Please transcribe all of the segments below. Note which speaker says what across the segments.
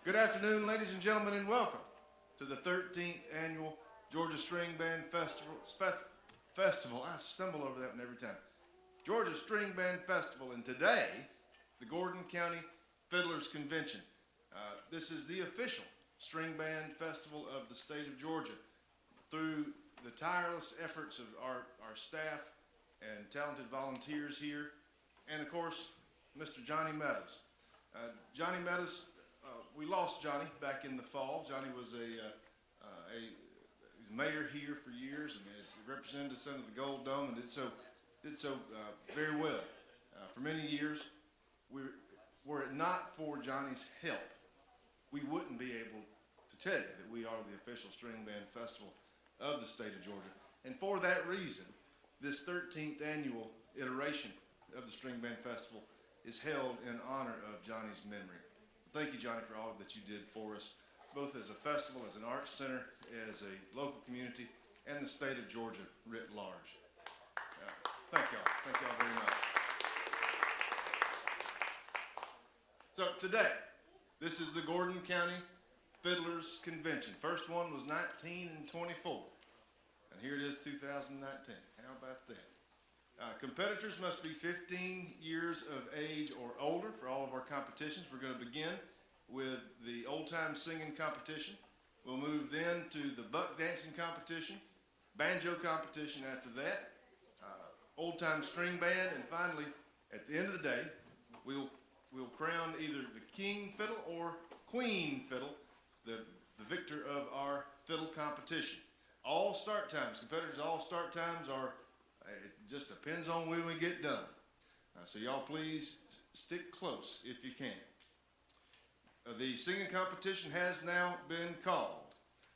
Speaker 1: Good afternoon, ladies and gentlemen, and welcome to the 13th Annual Georgia String Band Festival. I stumble over that one every time. Georgia String Band Festival, and today, the Gordon County Fiddlers Convention. This is the official string band festival of the state of Georgia. Through the tireless efforts of our staff and talented volunteers here, and of course, Mr. Johnny Meadows. Johnny Meadows, we lost Johnny back in the fall. Johnny was a mayor here for years and has represented us under the Gold Dome and did so very well for many years. Were it not for Johnny's help, we wouldn't be able to tell you that we are the official string band festival of the state of Georgia. And for that reason, this 13th annual iteration of the String Band Festival is held in honor of Johnny's memory. Thank you, Johnny, for all that you did for us, both as a festival, as an arts center, as a local community, and the state of Georgia writ large. Thank y'all very much. So today, this is the Gordon County Fiddlers Convention. First one was 1924, and here it is 2019. How about that? Competitors must be 15 years of age or older for all of our competitions. We're going to begin with the old-time singing competition. We'll move then to the buck dancing competition, banjo competition after that, old-time string band, and finally, at the end of the day, we'll crown either the king fiddle or queen fiddle, the victor of our fiddle competition. All start times, competitors' all start times are, it just depends on when we get done. So y'all please stick close if you can. The singing competition has now been called,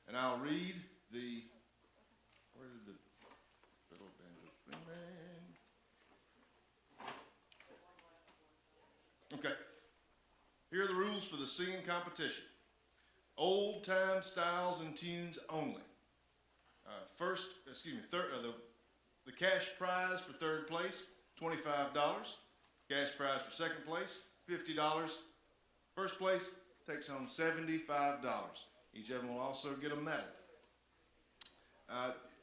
Speaker 1: and I'll read the, where did the fiddle banjo string band? Okay. Here are the rules for the singing competition. Old time styles and tunes only. The cash prize for third place, $25. Cash prize for second place, $50. First place takes home $75. Each of them will also get a medal.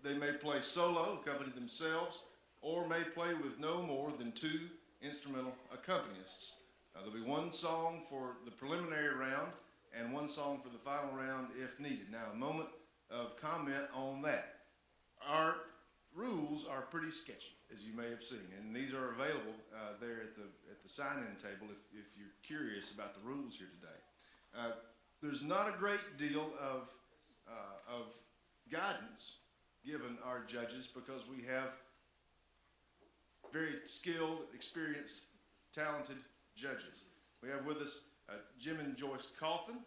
Speaker 1: They may play solo, accompany themselves, or may play with no more than 2 instrumental accompanists. There'll be 1 song for the preliminary round and 1 song for the final round if needed. Now, a moment of comment on that. Our rules are pretty sketchy, as you may have seen, and these are available there at the sign-in table if you're curious about the rules here today. There's not a great deal of guidance given our judges because we have very skilled, experienced, talented judges. We have with us Jim and Joyce Coffin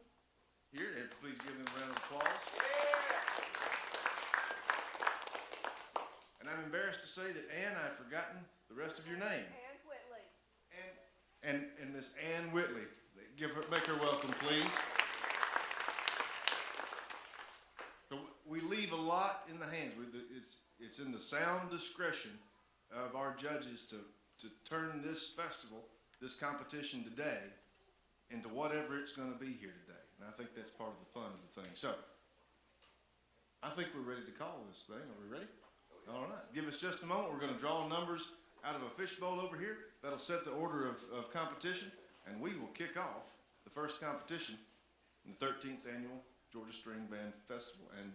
Speaker 1: here. Please give them a round of applause. And I'm embarrassed to say that Ann, I've forgotten the rest of your name.
Speaker 2: Ann Whitley.
Speaker 1: And Miss Ann Whitley. Make her welcome, please. So we leave a lot in the hands. It's in the sound discretion of our judges to turn this festival, this competition today, into whatever it's going to be here today. And I think that's part of the fun of the thing. So I think we're ready to call this thing. Are we ready? All right. Give us just a moment. We're going to draw numbers out of a fishbowl over here. That'll set the order of competition, and we will kick off the first competition in the 13th Annual Georgia String Band Festival and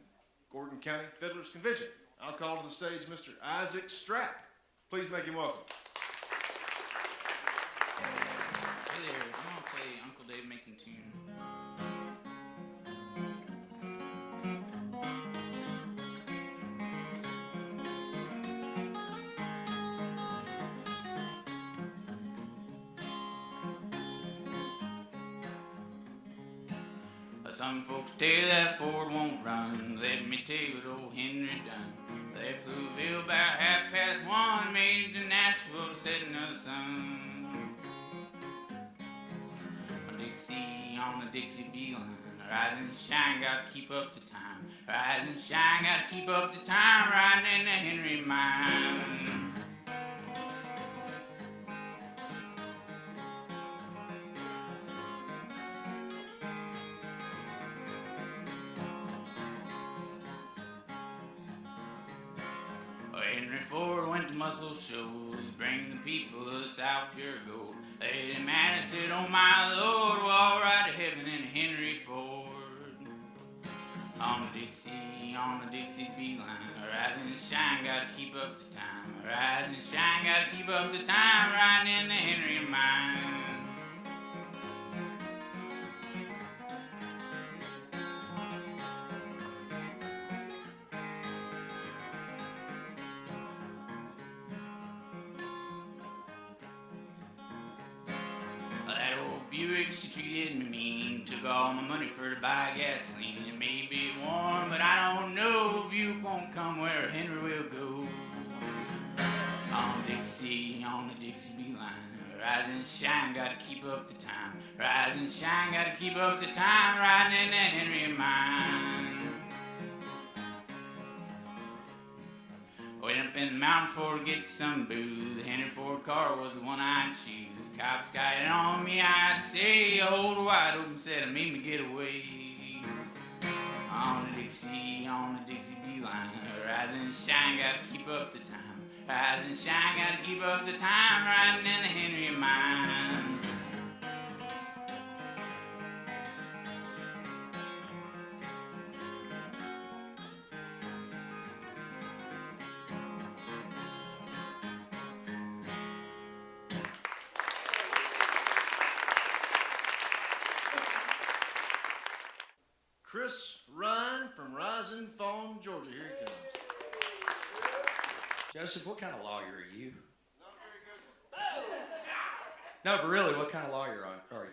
Speaker 1: Gordon County Fiddlers Convention. I'll call to the stage Mr. Isaac Strapp. Please make him welcome.
Speaker 3: Hey there, I'm going to play Uncle Dave Making Tune. Some folks tell that Ford won't run. Let me tell you what old Henry done. Left Louisville about 1:30, made to Nashville to setting of the sun. Dixie on the Dixie B line, rise and shine, gotta keep up the time. Rise and shine, gotta keep up the time, riding in the Henry mine. Henry Ford went to muscle shows, bringing the people of the South pure gold. Lady Mary said, "Oh my Lord, we'll all ride to heaven in a Henry Ford." On the Dixie beeline, rise and shine, gotta keep up the time. Rise and shine, gotta keep up the time, riding in the Henry of mine. That old Buick, she treated me mean. Took all my money for to buy gasoline. It may be warm, but I don't know. Buick won't come where Henry will go. On the Dixie beeline, rise and shine, gotta keep up the time. Rise and shine, gotta keep up the time, riding in that Henry of mine. Went up in the mountain for to get some booze. The Henry Ford car was the one I'd choose. Cops got it on me, I say, hold her wide open, said it made me get away. On the Dixie beeline, rise and shine, gotta keep up the time. Rise and shine, gotta keep up the time, riding in the Henry of mine.
Speaker 1: Chris Ryan from Rising Fawn, Georgia. Here he comes.
Speaker 4: Joseph, what kind of lawyer are you?
Speaker 1: Not a very good one.
Speaker 4: No, but really, what kind of lawyer are you?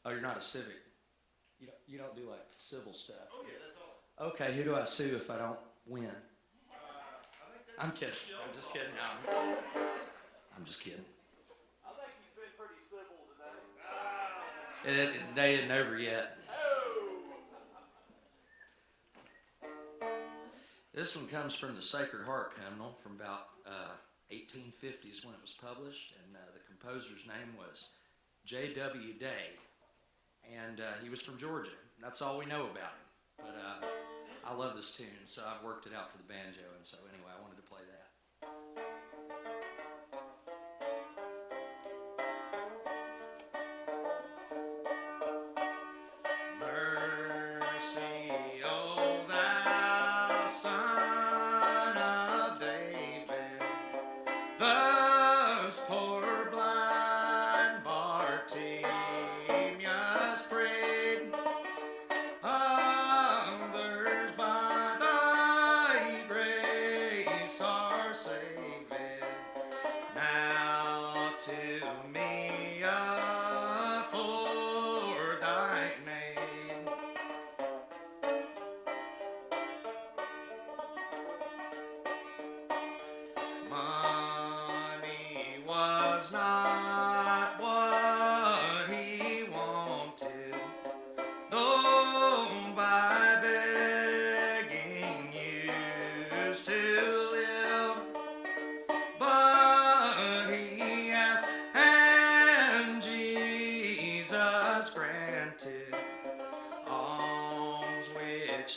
Speaker 4: Oh, you're not a civic. You don't do like civil stuff.
Speaker 1: Oh yeah, that's all.
Speaker 4: Okay, who do I sue if I don't win?
Speaker 1: I think that's
Speaker 4: I'm kidding. I'm just kidding. No, I'm just kidding.
Speaker 2: I think he's been pretty civil today.
Speaker 4: Day isn't over yet. This one comes from the Sacred Heart hymnal from about 1850s when it was published, and the composer's name was J.W. Day, and he was from Georgia. That's all we know about him, but I love this tune, so I've worked it out for the banjo, and so anyway, I wanted to play that.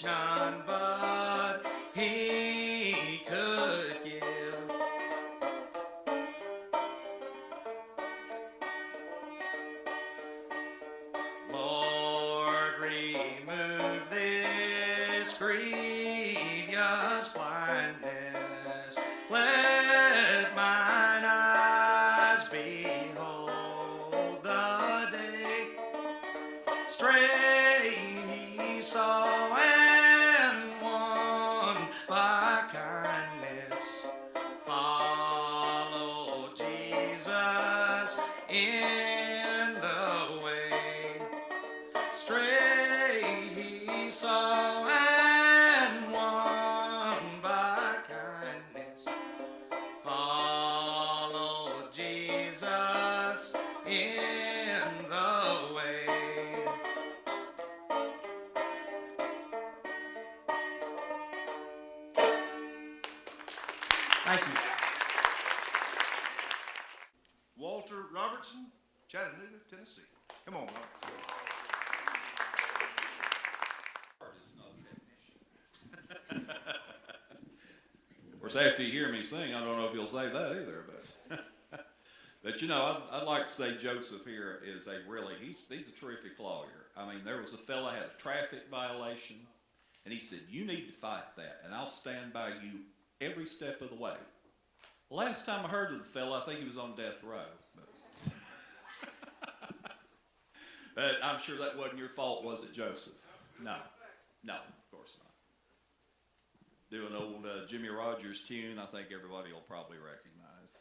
Speaker 4: None but he could give. Lord, remove this grievous blindness. Let mine eyes behold the day. Straight he saw Thank you.
Speaker 1: Walter Robertson, Chattanooga, Tennessee. Come on, Walter.
Speaker 5: course, after you hear me sing, I don't know if you'll say that either, but. But you know, I'd like to say Joseph here is he's a terrific lawyer. I mean, there was a fella had a traffic violation, and he said, "You need to fight that, and I'll stand by you every step of the way." Last time I heard of the fella, I think he was on death row. But I'm sure that wasn't your fault, was it, Joseph? No, of course not. Do an old Jimmy Rogers tune, I think everybody will probably recognize.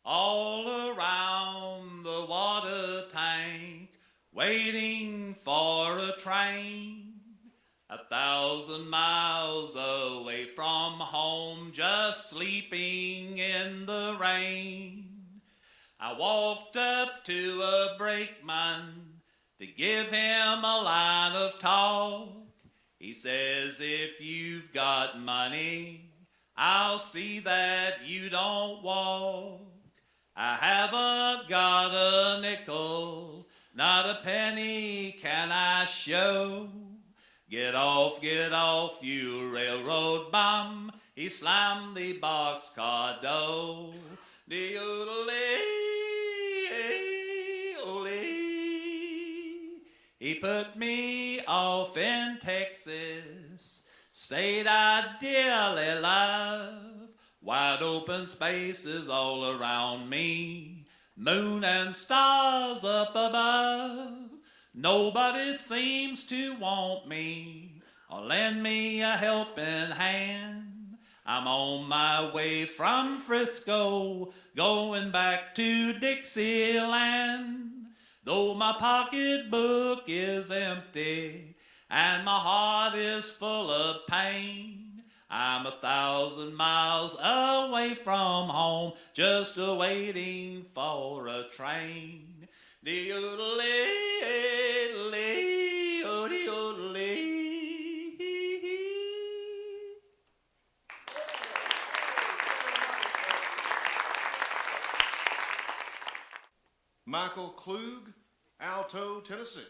Speaker 5: All around the water tank, waiting for a train, 1,000 miles away from home, just sleeping in the rain. I walked up to a brakeman to give him a line of talk. He says, "If you've got money, I'll see that you don't walk. I haven't got a nickel, not a penny can I show. Get off, you railroad bum." He slammed the boxcar door. He put me off in Texas, state I dearly love. Wide open spaces all around me, moon and stars up above. Nobody seems to want me or lend me a helping hand. I'm on my way from Frisco, going back to Dixieland. Though my pocketbook is empty and my heart is full of pain, I'm 1,000 miles away from home, just waiting for a train.
Speaker 1: Michael Klug, alto, Tennessee.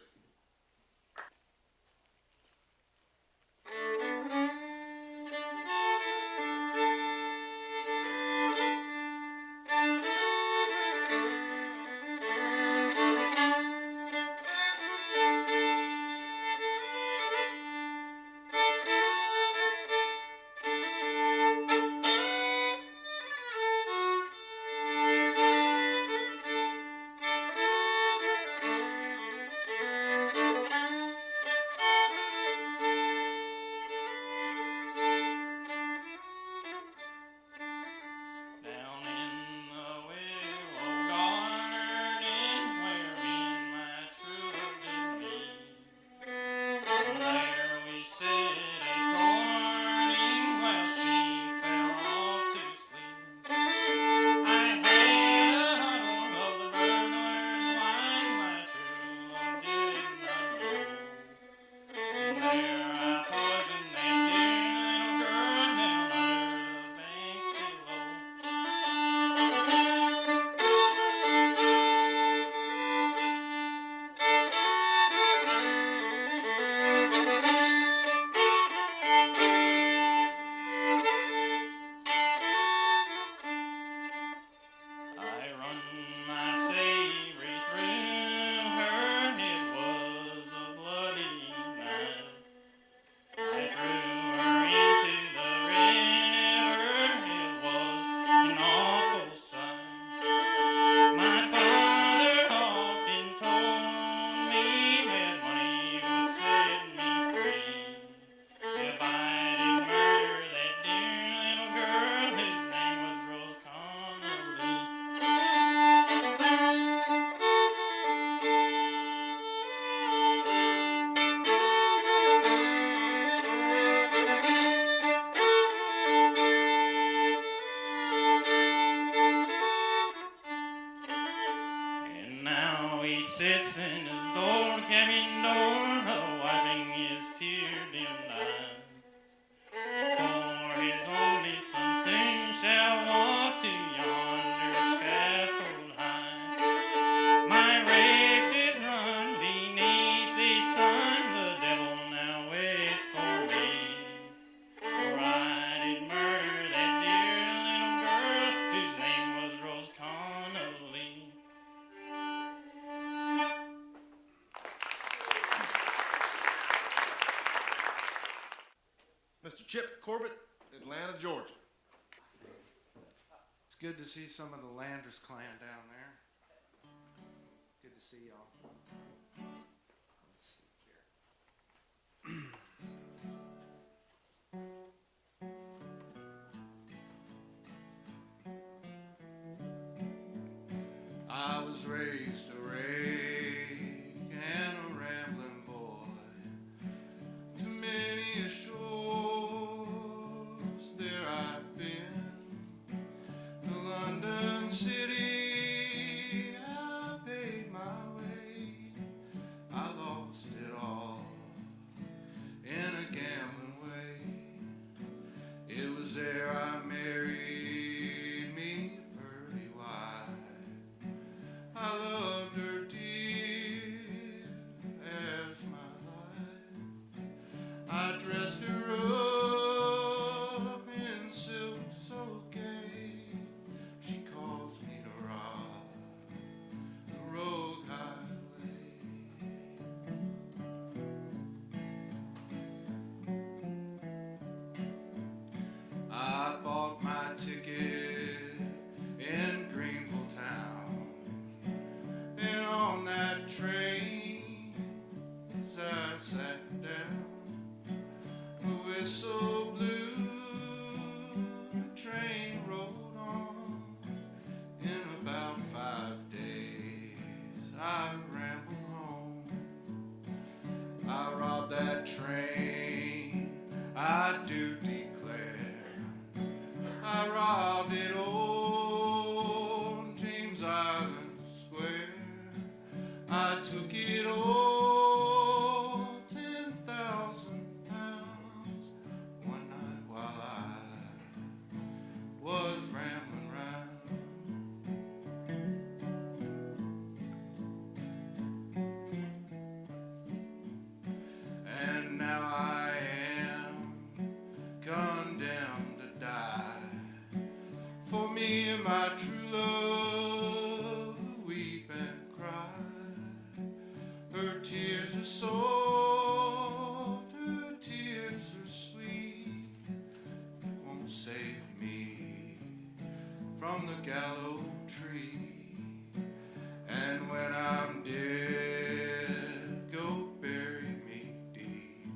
Speaker 1: Chip Corbett, Atlanta, Georgia.
Speaker 6: It's good to see some of the Landers clan down there. Good to see y'all. Let's see here. I was raised a rake and a rambling boy. To many a shores there I've been. To London City I paid my way. I lost it all in a gambling way. It was there I married me pretty wife. I loved her dear as my life. I dressed her up in silk so gay. She calls me to rob the rogue highway. I bought my ticket in Greenville town, and on that train as I sat down, the whistle blew, the train rolled on. In about 5 days I rambled home. I robbed that train, I do declare. I robbed it on James Island Square. I took it all, 10,000 pounds, one night while I was rambling round. And now I am condemned to die. For me and my true love who weep and cry. Her tears are soft, her tears are sweet. It won't save me from the gallows tree. And when I'm dead, go bury me deep.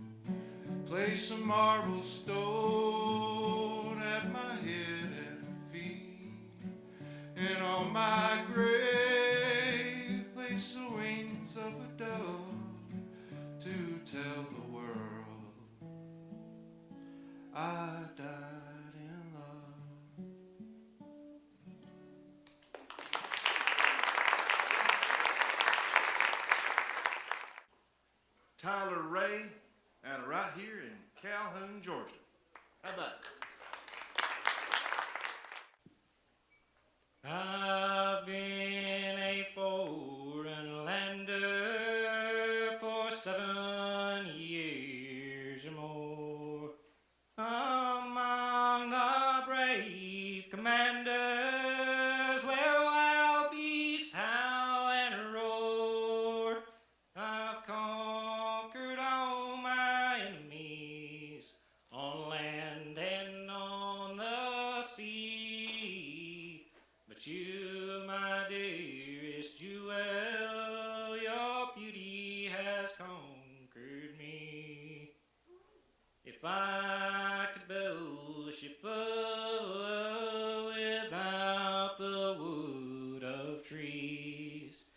Speaker 6: Place a marble stone at my head and feet. And on my grave, place the wings of a dove to tell the world I died in love.
Speaker 1: Tyler Ray, out of right here in Calhoun, Georgia. How about it?
Speaker 2: I've been a foreign lander for 7 years or more. Among the brave commanders where wild beasts howl and roar. I've conquered all my enemies on land and on the sea. But you, my dearest jewel, your beauty has conquered me. If I could build a ship without the wood of trees,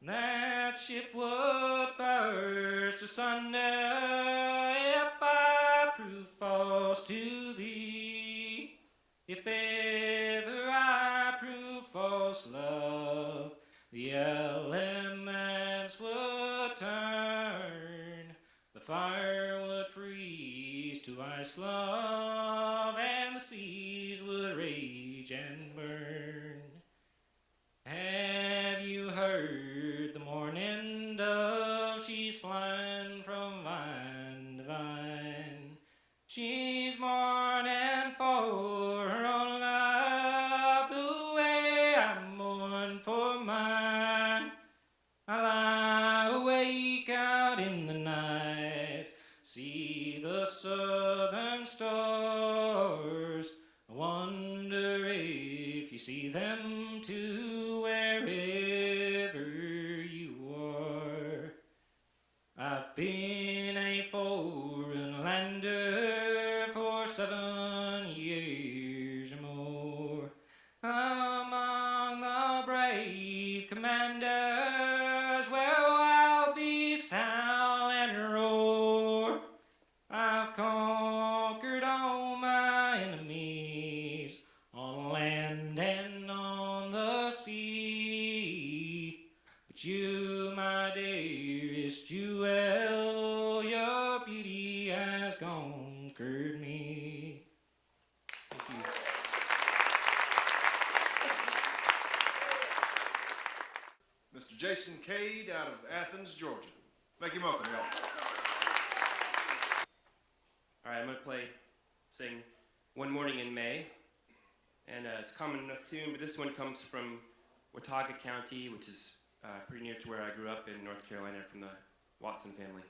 Speaker 2: that ship would burst asunder if I prove false to thee. If ever I prove false, love, the elements would turn, the fire would freeze to ice, love, and the seas would rage and burn. Have you heard the morning dove? She's flying from vine to vine. She's mourning for her own love, the way I mourn for mine. I lie awake out in the night, see the southern star see them too wherever you are. I've been a foreign lander for 7 years or more. Among the brave commanders, well, I'll be silent and roar. I've conquered all my enemies on land and on the sea. But you, my dearest jewel, your beauty has conquered me. Thank you.
Speaker 1: Mr. Jason Cade out of Athens, Georgia. Make him welcome, y'all.
Speaker 7: All right, I'm gonna sing One Morning in May, and it's a common enough tune, but this one comes from Watauga County, which is pretty near to where I grew up in North Carolina, from the Watson family.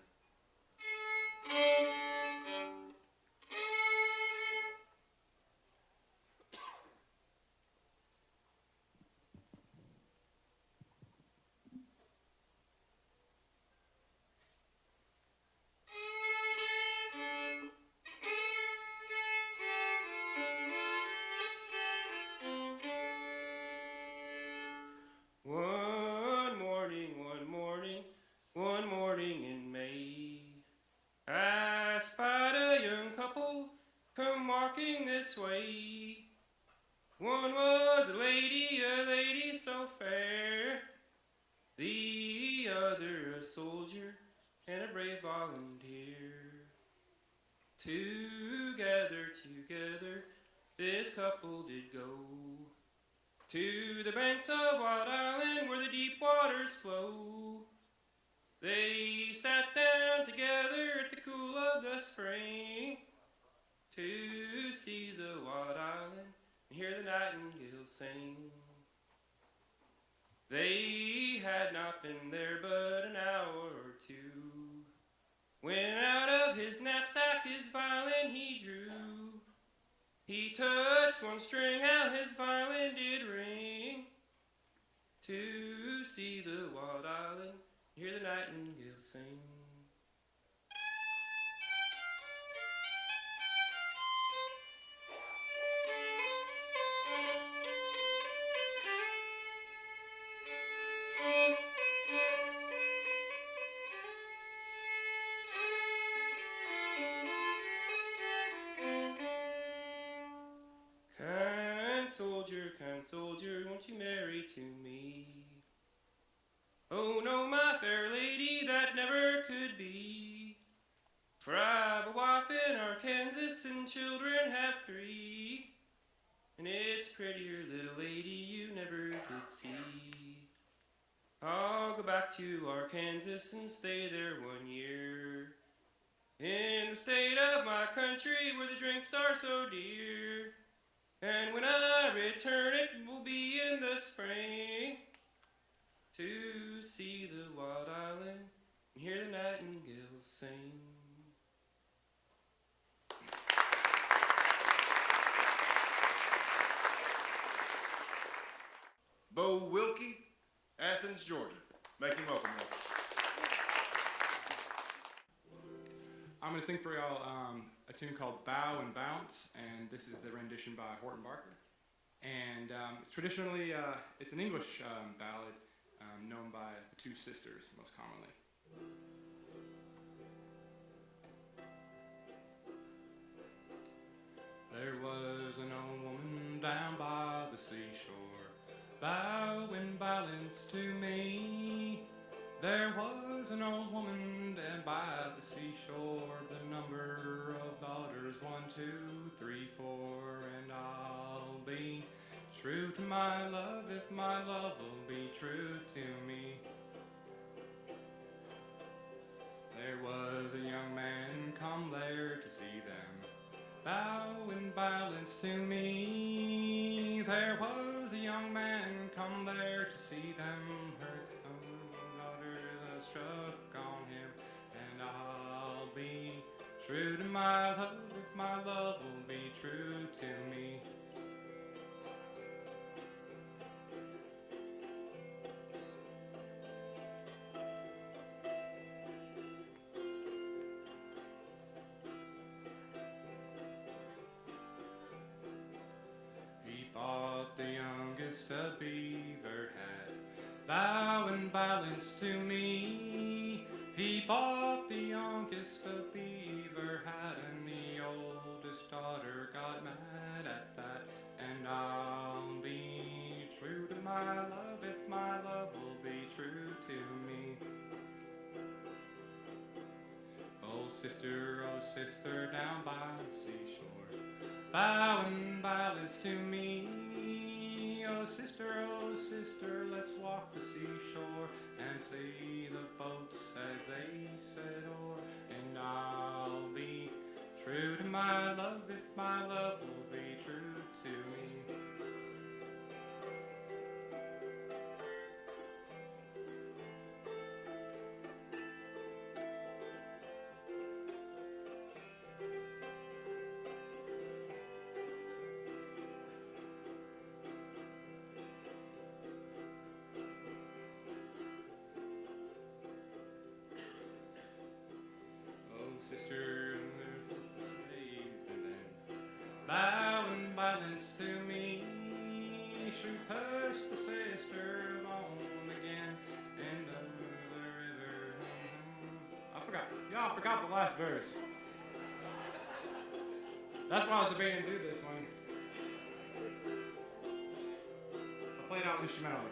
Speaker 7: One morning in May, I spied a young couple come walking this way. One was a lady so fair, the other a soldier and a brave volunteer. Together, this couple did go to the banks of Wild Island where the deep waters flow. They sat down together at the cool of the spring to see the Wild Island and hear the nightingale sing. They had not been there but an hour or two, when out of his knapsack his violin he drew. He touched one string, how his violin did ring, to see the Wild Island, hear the nightingale sing. Kind soldier, won't you marry to me? Oh no, my fair lady, that never could be. For I've a wife in Arkansas and children have 3. And it's prettier little lady you never did see. I'll go back to Arkansas and stay there 1 year, in the state of my country where the drinks are so dear. And when I return, it will be in the spring, to see the Wild Island and hear the nightingales sing.
Speaker 1: Bo Wilkie, Athens, Georgia. Make him welcome, y'all.
Speaker 8: I'm going to sing for y'all a tune called Bow and Bounce, and this is the rendition by Horton Barker. And traditionally, it's an English ballad known by the two sisters most commonly. There was an old woman down by the seashore, bowing balance to me. There was an old woman down by the seashore, the number of daughters 1, 2, 3, 4, and I'll be true to my love if my love will be true to me. There was a young man come there to see them, bowing balance to me. There was a young man come there to see them, her struck on him, and I'll be true to my love if my love will be true to me. violence to me. He bought the youngest a beaver hat, and the oldest daughter got mad at that. And I'll be true to my love if my love will be true to me. Oh sister, down by the seashore, bowing ballads to me. Oh sister, let's walk the seashore and see the boats as they set o'er. And I'll be true to my love if my love will be true to me. Sister, bowing violence to me. She pushed the sister on again into the river. I forgot. Y'all forgot the last verse. That's why I was debating to do this one. I played out instrumentally.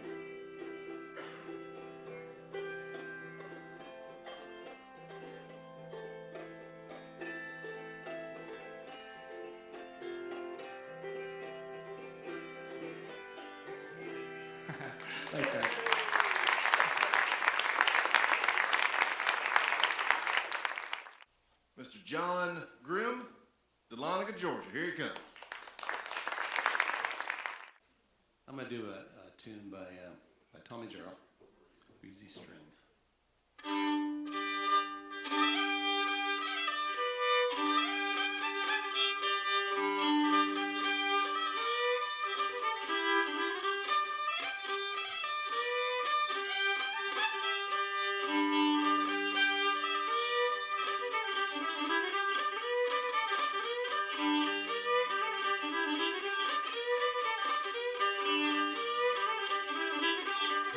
Speaker 8: Thanks, guys.
Speaker 1: Mr. John Grimm, Dahlonega, Georgia. Here he comes.
Speaker 9: I'm going to do a tune by Tommy Jarrell, Easy String.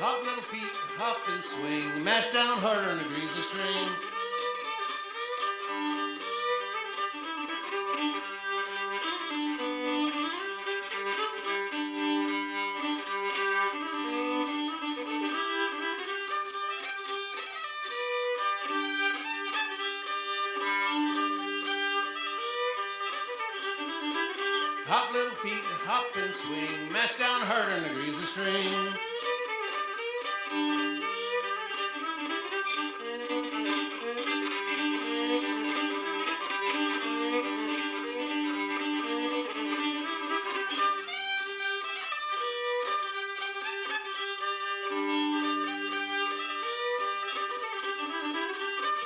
Speaker 9: Hop, little feet, hop and swing, mash down harder and agrees the string. Hop, little feet, hop and swing, mash down harder and agrees the string.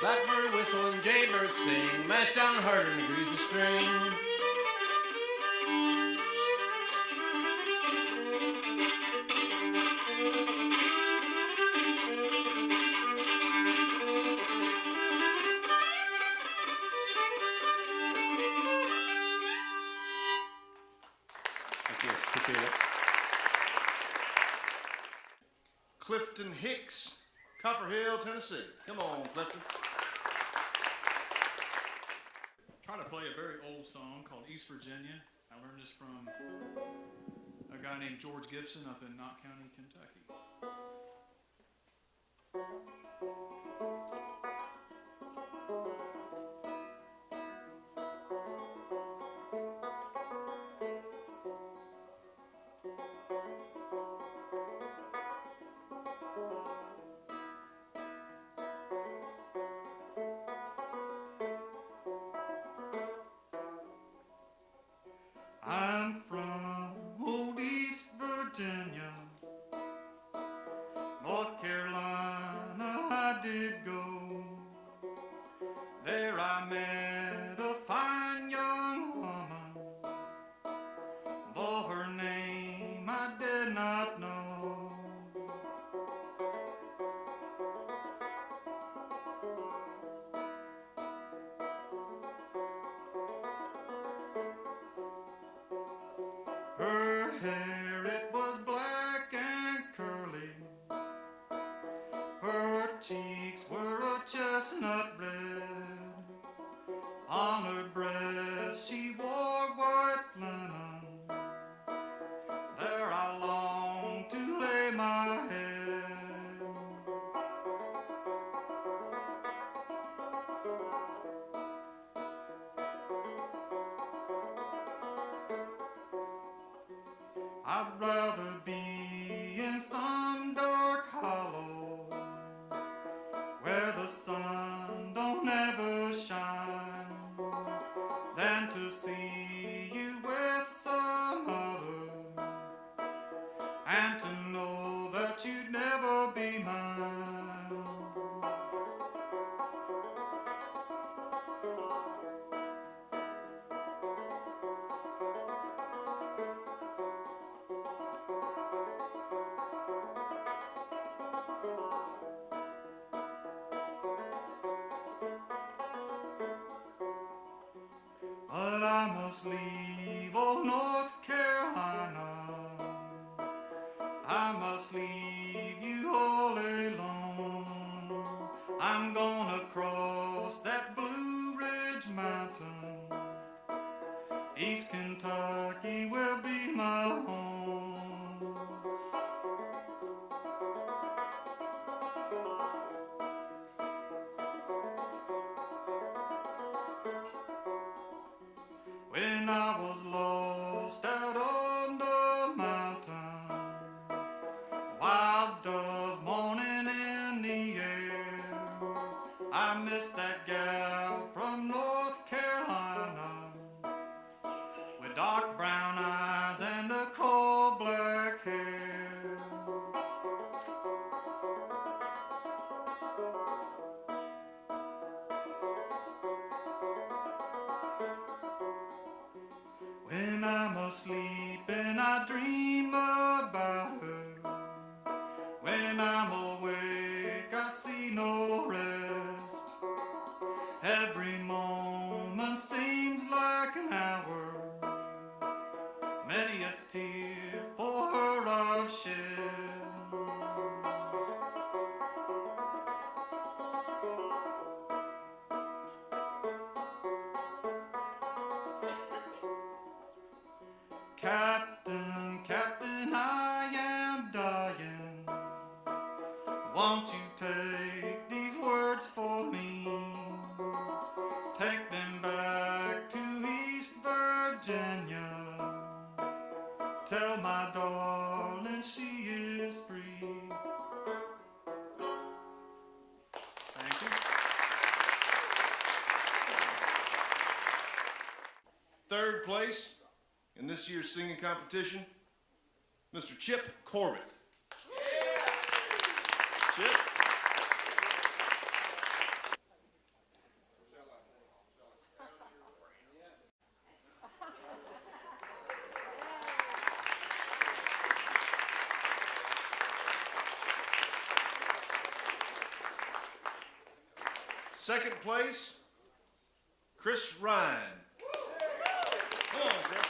Speaker 9: Blackbird whistle and jaybird sing, mash down harder and agrees the string. Thank you, appreciate it.
Speaker 1: Clifton Hicks, Copper Hill, Tennessee. Come on, Clifton.
Speaker 10: Trying to play a very old song called East Virginia. I learned this from a guy named George Gibson up in Knott County, Kentucky.
Speaker 11: I'm from old East Virginia, North Carolina I did go. There I met a fine young woman, though her name I did not know. Her hair, it was black and curly. Her her breast she wore white linen. There I long to lay my head. I'd rather be in some dark hollow where the sun don't ever shine than to see you with some other and to know that you'd never be mine. But I must leave old North Carolina. I must leave you all alone. I'm gonna cross that Blue Ridge Mountain. East Kentucky will be my home. When I was lost out on the mountain, wild dove moaning in the air, I missed that gal from North Carolina with dark brown eyes and a coal black hair. When I'm asleep and I dream about her, when I'm awake I see no rest. Every moment seems like an hour, many a tear for her I've shed. Captain, Captain, I am dying. Won't you take these words for me? Take them back to East Virginia. Tell my darling she is free.
Speaker 1: Thank you. Third place in this year's singing competition, Mr. Chip Corbett. Chip. Second place, Chris Ryan. Come on, Chris.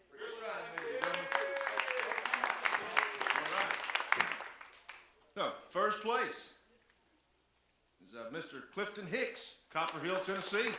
Speaker 1: Chris Ryan, ladies and gentlemen. All right. So, first place is Mr. Clifton Hicks, Copper Hill, Tennessee.